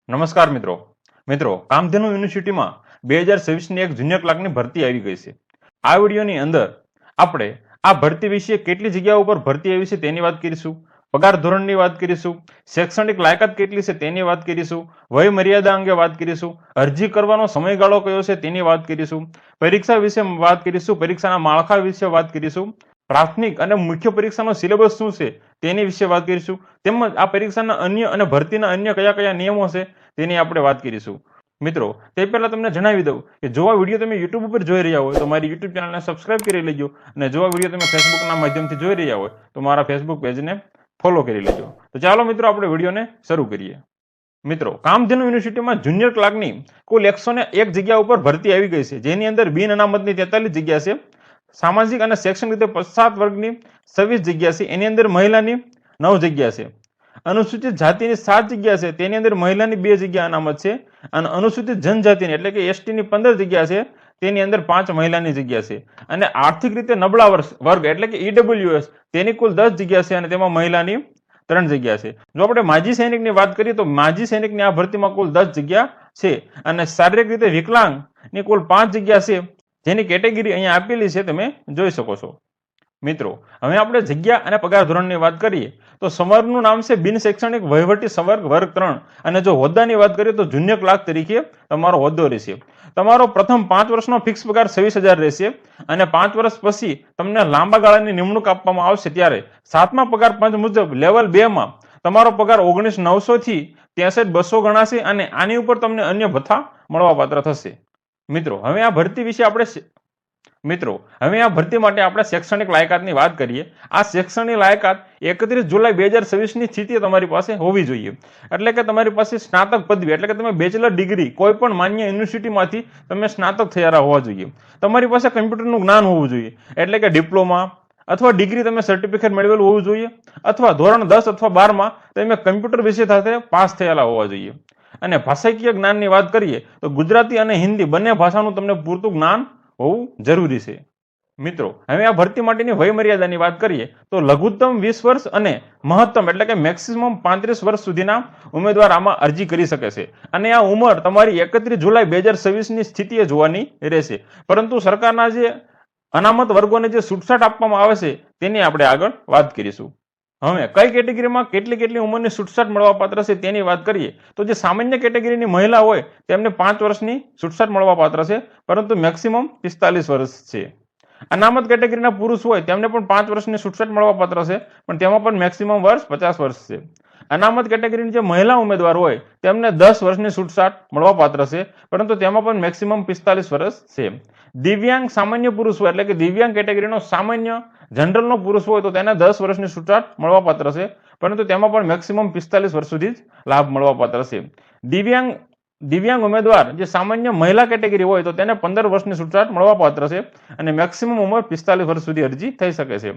નમસ્કાર મિત્રો. મિત્રો, કામધેનુ યુનિવર્સિટીમાં 2026ની એક જુનિયર ક્લાર્કની ભરતી આવી ગઈ છે. આ વિડીયોની અંદર આપણે આ ભરતી વિશે કેટલી જગ્યાઓ ઉપર ભરતી આવી છે તેની વાત કરીશું, પગાર ધોરણની વાત કરીશું, શૈક્ષણિક લાયકાત કેટલી છે તેની વાત કરીશું, વય મર્યાદા અંગે વાત કરીશું, અરજી કરવાનો સમયગાળો કયો છે તેની વાત કરીશું, પરીક્ષા વિશે વાત કરીશું, પરીક્ષાના માળખા વિશે વાત કરીશું, પ્રાથમિક અને મુખ્ય પરીક્ષાનો સિલેબસ શું છે તેની વિશે વાત કરીશું, તેમજ આ પરીક્ષાના અન્ય અને ભરતીના અન્ય કયા કયા નિયમો છે તેની આપણે વાત કરીશું. મિત્રો, તે પહેલા તમને જણાવી દઉં કે જો આ વિડીયો તમે યુટ્યુબ ઉપર જોઈ રહ્યા હોય તો મારી યુટ્યુબ ચેનલને સબસ્ક્રાઇબ કરી લેજો, અને જો આ વિડીયો તમે ફેસબુકના માધ્યમથી જોઈ રહ્યા હોય તો મારા ફેસબુક પેજને ફોલો કરી લેજો. તો ચાલો મિત્રો, આપણે વિડીયોને શરૂ કરીએ. મિત્રો, કામધેનુ યુનિવર્સિટીમાં જુનિયર ક્લાર્કની કુલ 101 જગ્યા ઉપર ભરતી આવી ગઈ છે, જેની અંદર બિન અનામતની 43 જગ્યા છે, સામાજિક અને શૈક્ષણિક રીતે પછાત વર્ગની 26 જગ્યા છે, એની અંદર મહિલાની 9 જગ્યા છે, અનુસૂચિત જાતિની 7 જગ્યા છે, તેની અંદર મહિલાની 2 જગ્યા અનામત છે, અને અનુસૂચિત જનજાતિની એટલે કે એસટીની 15 જગ્યા છે, તેની અંદર 5 મહિલાની જગ્યા છે, અને આર્થિક રીતે નબળા વર્ગ એટલે કે ઈડબ્લ્યુએસ તેની કુલ 10 જગ્યા છે, અને તેમાં મહિલાની 3 જગ્યા છે. જો આપણે માજી સૈનિકની વાત કરીએ તો માજી સૈનિકની આ ભરતીમાં કુલ 10 જગ્યા છે, અને શારીરિક રીતે વિકલાંગની કુલ 5 જગ્યા છે, જેની કેટેગરી અહીંયા આપેલી છે, તમે જોઈ શકો છો. મિત્રો, હવે આપણે જગ્યા અને પગાર ધોરણની વાત કરીએ તો સંવર્ગનું નામ છે બિન શૈક્ષણિક વહીવટી સંવર્ગ વર્ગ 3, અને જો હોદ્દાની વાત કરીએ તો જુનિયર ક્લાર્ક તરીકે તમારો હોદ્દો રહેશે. તમારો પ્રથમ 5 વર્ષનો ફિક્સ પગાર 26,000 રહેશે, અને 5 વર્ષ પછી તમને લાંબા ગાળાની નિમણૂક આપવામાં આવશે ત્યારે 7મા પગાર પંચ મુજબ લેવલ 2 માં તમારો પગાર 19,900 થી 63,200 ગણાશે, અને આની ઉપર તમને અન્ય ભથ્થા મળવાપાત્ર થશે. મિત્રો, હવે આ ભરતી વિશે હવે આ ભરતી માટે આપણે શૈક્ષણિક લાયકાતની વાત કરીએ. આ શૈક્ષણિક લાયકાત 31 જુલાઈ 2026ની સ્થિતિએ તમારી પાસે હોવી જોઈએ. એટલે કે તમારી પાસે સ્નાતક પદવી એટલે કે તમે બેચલર ડિગ્રી કોઈ પણ માન્ય યુનિવર્સિટીમાંથી તમે સ્નાતક થયેલા હોવા જોઈએ. તમારી પાસે કમ્પ્યુટરનું જ્ઞાન હોવું જોઈએ, એટલે કે ડિપ્લોમા અથવા ડિગ્રી તમે સર્ટિફિકેટ મેળવેલું હોવું જોઈએ, અથવા ધોરણ 10 અથવા 12માં તમે કમ્પ્યુટર વિષય સાથે પાસ થયેલા હોવા જોઈએ. અને ભાષાકીય જ્ઞાનની વાત કરીએ તો ગુજરાતી અને હિન્દી બંને ભાષાનું તમને પૂરતું જ્ઞાન હોવું જરૂરી છે. મિત્રો, હવે આ ભરતી માટેની વય મર્યાદાની વાત કરીએ તો લઘુત્તમ 20 વર્ષ અને મહત્તમ એટલે કે મેક્સિમમ 35 વર્ષ સુધીના ઉમેદવાર આમાં અરજી કરી શકે છે, અને આ ઉંમર તમારી 31 જુલાઈ 2026ની સ્થિતિએ જોવાની રહેશે. પરંતુ સરકારના જે અનામત વર્ગોને જે છૂટછાટ આપવામાં આવે છે તેની આપણે આગળ વાત કરીશું. હવે કઈ કેટેગરીમાં કેટલી ઉંમરની છૂટછાટ મળવાપાત્ર છે તેની વાત કરીએ તો જે સામાન્ય કેટેગરીની મહિલા હોય તેમને 5 વર્ષની છૂટછાટ મળવાપાત્ર છે, પરંતુ મેક્સિમમ 45 વર્ષ છે. અનામત કેટેગરીના પુરુષ હોય તેમને પણ 5 વર્ષની છૂટછાટ મળવાપાત્ર છે, પણ તેમાં પણ મેક્સિમમ વર્ષ 50 વર્ષ છે. અનામત કેટેગરીની જે મહિલા ઉમેદવાર હોય તેમને 10 વર્ષની છૂટછાટ મળવાપાત્ર છે, પરંતુ તેમાં પણ મેક્સિમમ 45 વર્ષ છે. દિવ્યાંગ સામાન્ય પુરુષ હોય એટલે કે દિવ્યાંગ કેટેગરીનો સામાન્ય જનરલનો પુરુષ હોય તો તેને 10 વર્ષની છૂટછાટ મળવાપાત્ર છે, પરંતુ તેમાં પણ મેક્સિમમ 45 વર્ષ સુધી જ લાભ મળવાપાત્ર છે. દિવ્યાંગ ઉમેદવાર જે સામાન્ય મહિલા કેટેગરી હોય તો તેને 15 વર્ષની છૂટછાટ મળવાપાત્ર છે, અને મેક્સિમમ ઉંમર 45 વર્ષ સુધી અરજી થઈ શકે છે.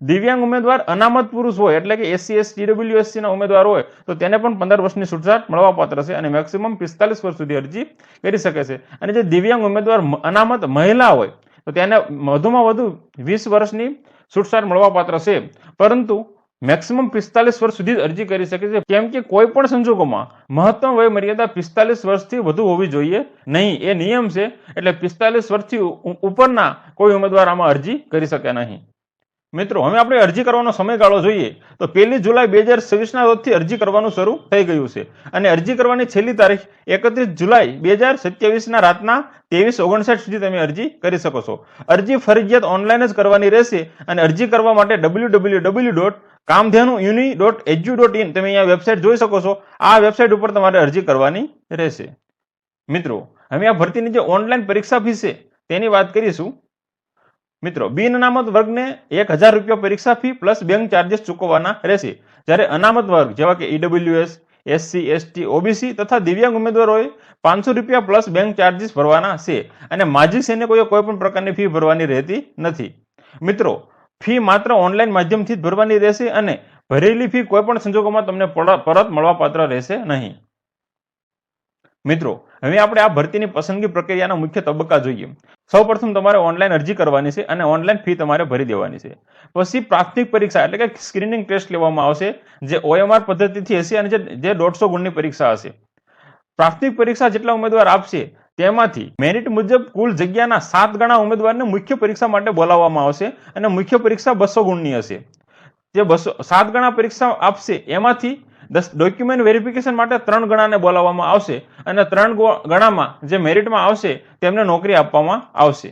દિવ્યાંગ ઉમેદવાર અનામત પુરુષ હોય એટલે કે એસસી એસટી ઈડબ્લ્યુએસસી ના ઉમેદવાર હોય તો તેને પણ 15 વર્ષની છૂટછાટ મળવાપાત્ર છે, અને મેક્સિમમ 45 વર્ષ સુધી અરજી કરી શકે છે. અને જે દિવ્યાંગ ઉમેદવાર અનામત મહિલા હોય તો તેને વધુમાં વધુ 20 વર્ષની છૂટછાટ મળવાપાત્ર છે, પરંતુ મેક્સિમમ 45 વર્ષ સુધી અરજી કરી શકે છે, કેમ કે કોઈ પણ સંજોગોમાં મહત્તમ વય મર્યાદા 45 વર્ષથી વધુ હોવી જોઈએ નહીં, એ નિયમ છે. એટલે 45 વર્ષથી ઉપરના કોઈ ઉમેદવાર આમાં અરજી કરી શકે નહીં. મિત્રો, હવે આપણે અરજી કરવાનો સમયગાળો જોઈએ તો 1 જુલાઈ 2026ના રોજથી અરજી કરવાનું શરૂ થઈ ગયું છે, અને અરજી કરવાની છેલ્લી તારીખ 31 જુલાઈ 2027ના રાતના 23:59 સુધી તમે અરજી કરી શકો છો. અરજી ફરજિયાત ઓનલાઈન જ કરવાની રહેશે, અને અરજી કરવા માટે www.kamdhenuuni.edu.in તમે અહીંયા વેબસાઇટ જોઈ શકો છો. આ વેબસાઇટ ઉપર તમારે અરજી કરવાની રહેશે. મિત્રો, હવે આ ભરતીની જે ઓનલાઈન પરીક્ષા ફી છે તેની વાત કરીશું. મિત્રો, બિન અનામત વર્ગને 1,000 રૂપિયા પરીક્ષા ફી પ્લસ બેંક ચાર્जेस ચૂકવવાના રહેશે, જ્યારે અનામત વર્ગ જેવા કે ઈડબ્લ્યુએસ, એસસી એસટી ઓબીસી તથા દિવ્યાંગ ઉમેદવારોએ 500 રૂપિયા પ્લસ બેંક ચાર્जेस ભરવાના છે, અને માજી સૈનિકોએ કોઈ પણ પ્રકારની ફી ભરવાની રહેતી નથી. મિત્રો, ફી માત્ર ઓનલાઈન માધ્યમથી જ ભરવાની રહેશે, અને ભરેલી ફી કોઈ પણ સંજોગોમાં તમને પરત મળવાપાત્ર રહેશે નહીં. મિત્રો, હવે આપણે આ ભરતીની પસંદગી પ્રક્રિયાના મુખ્ય તબક્કા જોઈએ. સૌપ્રથમ તમારે ઓનલાઈન અરજી કરવાની છે, અને ઓનલાઈન ફી તમારે ભરી દેવાની છે. પછી પ્રાથમિક પરીક્ષા એટલે કે સ્ક્રીનિંગ ટેસ્ટ લેવામાં આવશે, જે OMR પદ્ધતિથી હશે, અને જે 150 ગુણની પરીક્ષા હશે. પ્રાથમિક પરીક્ષા જેટલા ઉમેદવાર આપશે તેમાંથી મેરિટ મુજબ કુલ જગ્યાના 7 ગણા ઉમેદવારને મુખ્ય પરીક્ષા માટે બોલાવવામાં આવશે અને મુખ્ય પરીક્ષા 200 ગુણની હશે. જે 7 ગણા પરીક્ષા આપશે એમાંથી ડોક્યુમેન્ટ વેરિફિકેશન માટે 3 ગણાને બોલાવવામાં આવશે અને 3 ગણામાં જે મેરિટમાં આવશે તેમને નોકરી આપવામાં આવશે.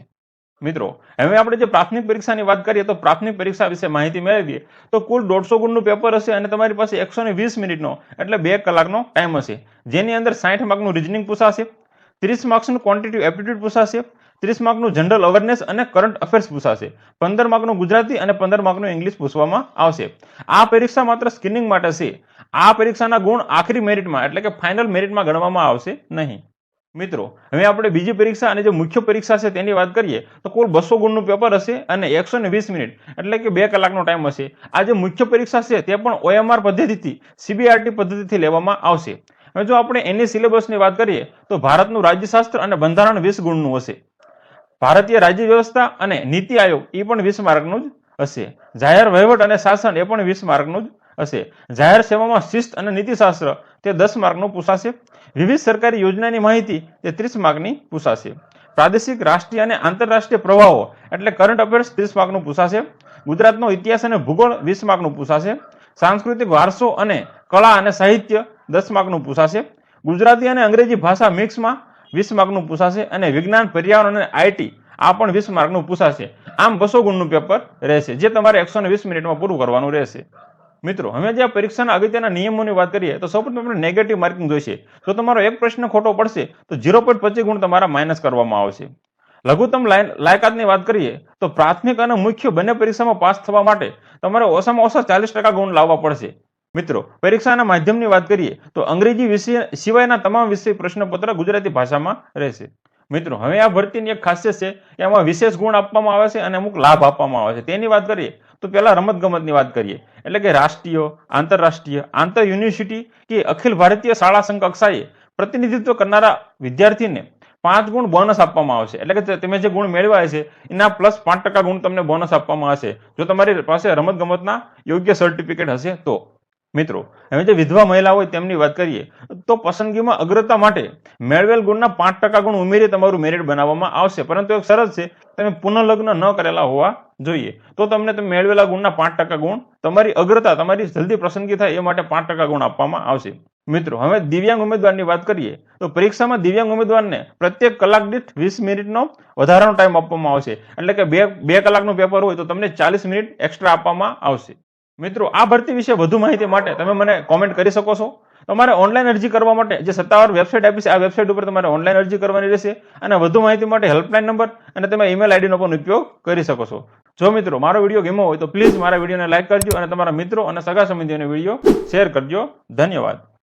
મિત્રો, હવે આપણે જે પ્રાથમિક પરીક્ષાની વાત કરીએ તો પ્રાથમિક પરીક્ષા વિશે માહિતી મેળવીએ તો કુલ 150 ગુણનું પેપર હશે અને તમારી પાસે 120 મિનિટનો એટલે 2 કલાકનો ટાઈમ હશે, જેની અંદર 60 માર્કનું રીઝનિંગ પૂછાશે, 30 માર્ક્સનું ક્વોન્ટિટિવ એપ્ટિટ્યુડ પૂછાશે, 30 માર્કનું જનરલ અવેરનેસ અને કરંટ અફેર્સ પૂછાશે, 15 માર્કનું ગુજરાતી અને 15 માર્કનું ઇંગ્લિશ પૂછવામાં આવશે. આ પરીક્ષા માત્ર સ્ક્રીનિંગ માટે છે. આ પરીક્ષાના ગુણ આખરી મેરિટમાં એટલે કે ફાઇનલ મેરિટમાં ગણવામાં આવશે નહીં. મિત્રો, હવે આપણે બીજી પરીક્ષા અને જે મુખ્ય પરીક્ષા છે તેની વાત કરીએ તો કુલ 200 ગુણનું પેપર હશે અને 120 મિનિટ એટલે કે 2 કલાકનો ટાઈમ હશે. આ જે મુખ્ય પરીક્ષા છે તે પણ OMR પદ્ધતિથી CBRT પદ્ધતિથી લેવામાં આવશે. હવે જો આપણે એની સિલેબસની વાત કરીએ તો ભારતનું રાજ્યશાસ્ત્ર અને બંધારણ 20 ગુણનું હશે. ભારતીય રાજ્ય વ્યવસ્થા અને નીતિ આયોગ એ પણ 20 માર્કનું જ હશે. જાહેર વહીવટ અને શાસન એ પણ 20 માર્કનું જ હશે. જાહેર સેવામાં શિસ્ત અને નીતિશાસ્ત્ર તે 10 માર્કનું પૂછાશે. વિવિધ સરકારી યોજનાની માહિતી તે 30 માર્કની પૂછાશે. પ્રાદેશિક, રાષ્ટ્રીય અને આંતરરાષ્ટ્રીય પ્રવાહો એટલે કરંટ અફેર્સ 30 માર્કનું પૂછાશે. ગુજરાતનો ઇતિહાસ અને ભૂગોળ 20 માર્કનું પૂછાશે. સાંસ્કૃતિક વારસો અને કળા અને સાહિત્ય 10 માર્કનું પૂછાશે. ગુજરાતી અને અંગ્રેજી ભાષા મિક્સમાં 20 માર્કનું પૂછાશે અને વિજ્ઞાન, પર્યાવરણ અને IT આ પણ 20 માર્કનું પૂછાશે. આમ 200 ગુણનું પેપર રહેશે, જે તમારે 120 મિનિટમાં પૂરું કરવાનું રહેશે. મિત્રો, હવે જે આ પરીક્ષાના અગત્યના નિયમોની વાત કરીએ તો સૌપ્રથમ આપણે નેગેટિવ માર્કિંગ જોઈશે. જો તમારો એક પ્રશ્ન ખોટો પડશે તો 0.25 ગુણ તમારા માઇનસ કરવામાં આવશે. લઘુત્તમ લાયકાતની વાત કરીએ તો પ્રાથમિક અને મુખ્ય બંને પરીક્ષામાં પાસ થવા માટે તમારે ઓછામાં ઓછા 40% ગુણ લાવવા પડશે. મિત્રો, પરીક્ષાના માધ્યમની વાત કરીએ તો અંગ્રેજી વિષય સિવાયના તમામ વિષય પ્રશ્નપત્ર ગુજરાતી ભાષામાં રહેશે. મિત્રો, હવે આ ભરતીની એક ખાસિયત છે કે એમાં વિશેષ ગુણ આપવામાં આવે છે અને અમુક લાભ આપવામાં આવે છે. તેની વાત કરીએ તો પહેલા રમતગમતની વાત કરીએ એટલે કે રાષ્ટ્રીય, આંતરરાષ્ટ્રીય, આંતર યુનિવર્સિટી કે અખિલ ભારતીય શાળા સંઘ કક્ષાએ પ્રતિનિધિત્વ કરનારા વિદ્યાર્થીને 5 ગુણ બોનસ આપવામાં આવશે. એટલે કે તમે જે ગુણ મેળવ્યા છે એના પ્લસ 5% ગુણ તમને બોનસ આપવામાં આવશે જો તમારી પાસે રમતગમતના યોગ્ય સર્ટિફિકેટ હશે તો. મિત્રો, હવે જે વિધવા મહિલા હોય તેમની વાત કરીએ તો પસંદગીમાં અગ્રતા માટે મેળવેલ ગુણના 5% ગુણ ઉમેરી તમારું મેરિટ બનાવવામાં આવશે. પરંતુ એક શરત છે, તમે પુનઃલગ્ન ન કરેલા હોવા જોઈએ. તો તમને મેળવેલા ગુણના 5% ગુણ તમારી અગ્રતા, તમારી જલ્દી પસંદગી થાય એ માટે 5% ગુણ આપવામાં આવશે. મિત્રો, હવે દિવ્યાંગ ઉમેદવારની વાત કરીએ તો પરીક્ષામાં દિવ્યાંગ ઉમેદવારને પ્રત્યેક કલાક દીઠ 20 મિનિટનો વધારાનો ટાઈમ આપવામાં આવશે. એટલે કે 2 કલાકનું પેપર હોય તો તમને 40 મિનિટ એક્સ્ટ્રા આપવામાં આવશે. મિત્રો, આ ભરતી વિશે વધુ માહિતી માટે તમે મને કોમેન્ટ કરી શકો છો. તમારે ઓનલાઈન અરજી કરવા માટે જે સત્તાવાર વેબસાઇટ આપી છે આ વેબસાઇટ ઉપર તમારે ઓનલાઈન અરજી કરવાની રહેશે અને વધુ માહિતી માટે હેલ્પલાઇન નંબર અને તમે ઈમેલ આઈડીનો પણ ઉપયોગ કરી શકો છો. જો મિત્રો મારો વિડીયો ગમ્યો હોય તો પ્લીઝ મારા વિડીયોને લાઈક કરજો અને તમારા મિત્રો અને સગા સંબંધીઓને વિડીયો શેર કરજો. ધન્યવાદ.